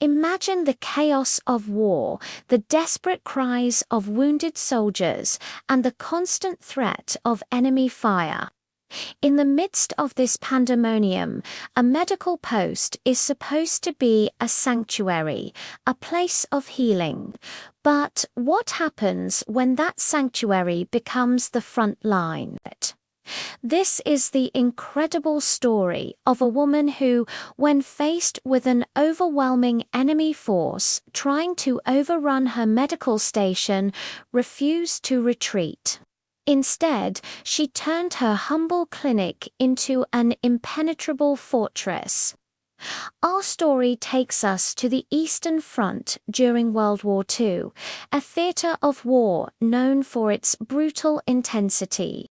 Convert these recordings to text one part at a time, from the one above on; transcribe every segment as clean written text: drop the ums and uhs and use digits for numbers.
Imagine the chaos of war, the desperate cries of wounded soldiers, and the constant threat of enemy fire. In the midst of this pandemonium, a medical post is supposed to be a sanctuary, a place of healing. But what happens when that sanctuary becomes the front line? This is the incredible story of a woman who, when faced with an overwhelming enemy force trying to overrun her medical station, refused to retreat. Instead, she turned her humble clinic into an impenetrable fortress. Our story takes us to the Eastern Front during World War II, a theater of war known for its brutal intensity.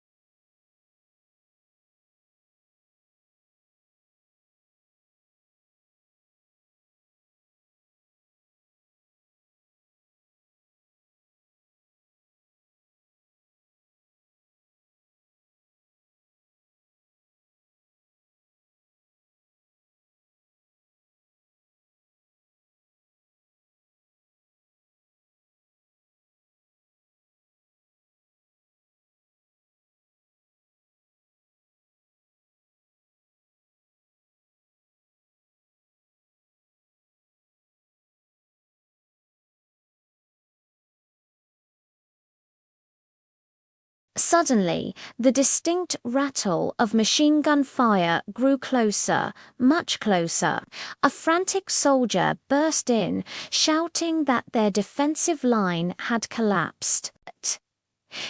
Suddenly, the distinct rattle of machine gun fire grew closer, much closer. A frantic soldier burst in, shouting that their defensive line had collapsed.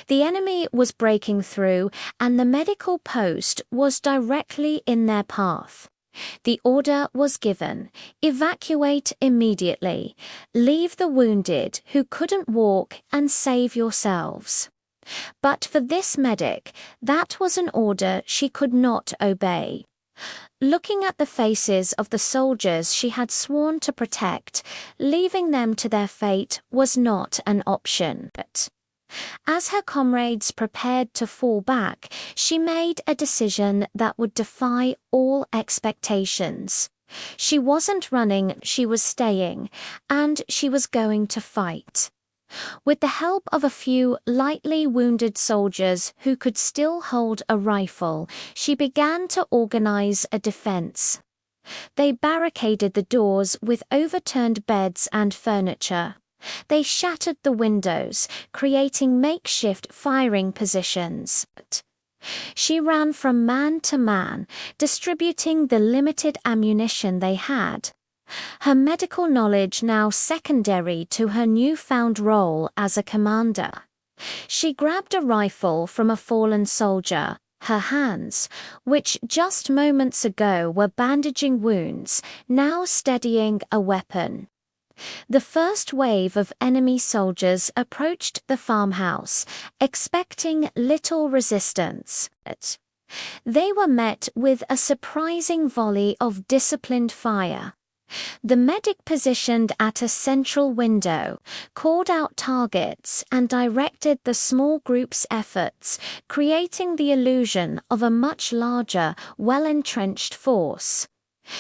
The enemy was breaking through, and the medical post was directly in their path. The order was given: evacuate immediately. Leave the wounded who couldn't walk and save yourselves. But for this medic, that was an order she could not obey. Looking at the faces of the soldiers she had sworn to protect, leaving them to their fate was not an option. As her comrades prepared to fall back, she made a decision that would defy all expectations. She wasn't running, she was staying, and she was going to fight. With the help of a few lightly wounded soldiers who could still hold a rifle, she began to organize a defense. They barricaded the doors with overturned beds and furniture. They shattered the windows, creating makeshift firing positions. She ran from man to man, distributing the limited ammunition they had. Her medical knowledge now secondary to her newfound role as a commander. She grabbed a rifle from a fallen soldier. Her hands, which just moments ago were bandaging wounds, now steadying a weapon. The first wave of enemy soldiers approached the farmhouse, expecting little resistance. They were met with a surprising volley of disciplined fire. The medic positioned at a central window, called out targets and directed the small group's efforts, creating the illusion of a much larger, well-entrenched force.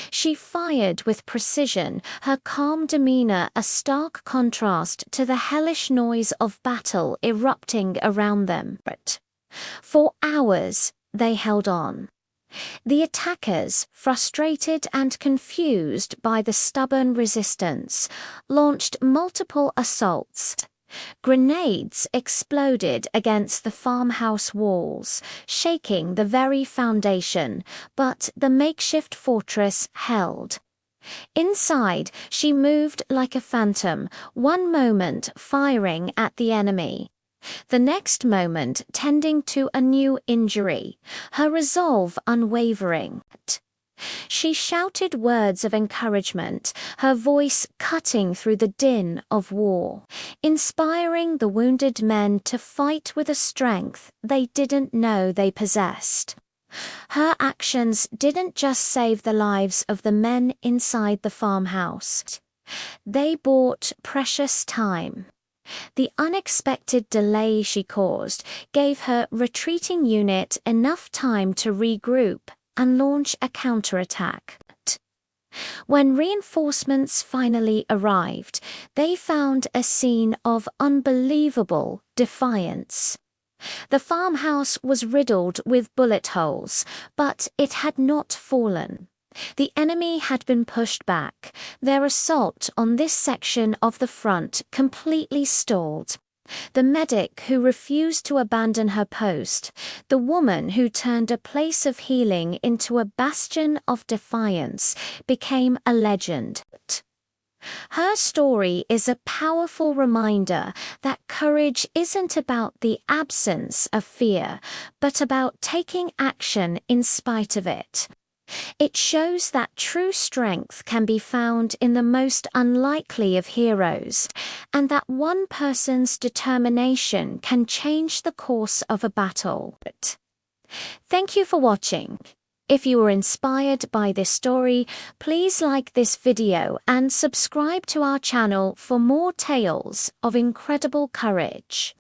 She fired with precision, her calm demeanor a stark contrast to the hellish noise of battle erupting around them. For hours, they held on. The attackers, frustrated and confused by the stubborn resistance, launched multiple assaults. Grenades exploded against the farmhouse walls, shaking the very foundation, but the makeshift fortress held. Inside, she moved like a phantom, one moment firing at the enemy, the next moment tending to a new injury, her resolve unwavering. She shouted words of encouragement, her voice cutting through the din of war, inspiring the wounded men to fight with a strength they didn't know they possessed. Her actions didn't just save the lives of the men inside the farmhouse. They bought precious time. The unexpected delay she caused gave her retreating unit enough time to regroup and launch a counterattack. When reinforcements finally arrived, they found a scene of unbelievable defiance. The farmhouse was riddled with bullet holes, but it had not fallen. The enemy had been pushed back, their assault on this section of the front completely stalled. The medic who refused to abandon her post, the woman who turned a place of healing into a bastion of defiance, became a legend. Her story is a powerful reminder that courage isn't about the absence of fear, but about taking action in spite of it. It shows that true strength can be found in the most unlikely of heroes, and that one person's determination can change the course of a battle. Thank you for watching. If you were inspired by this story, please like this video and subscribe to our channel for more tales of incredible courage.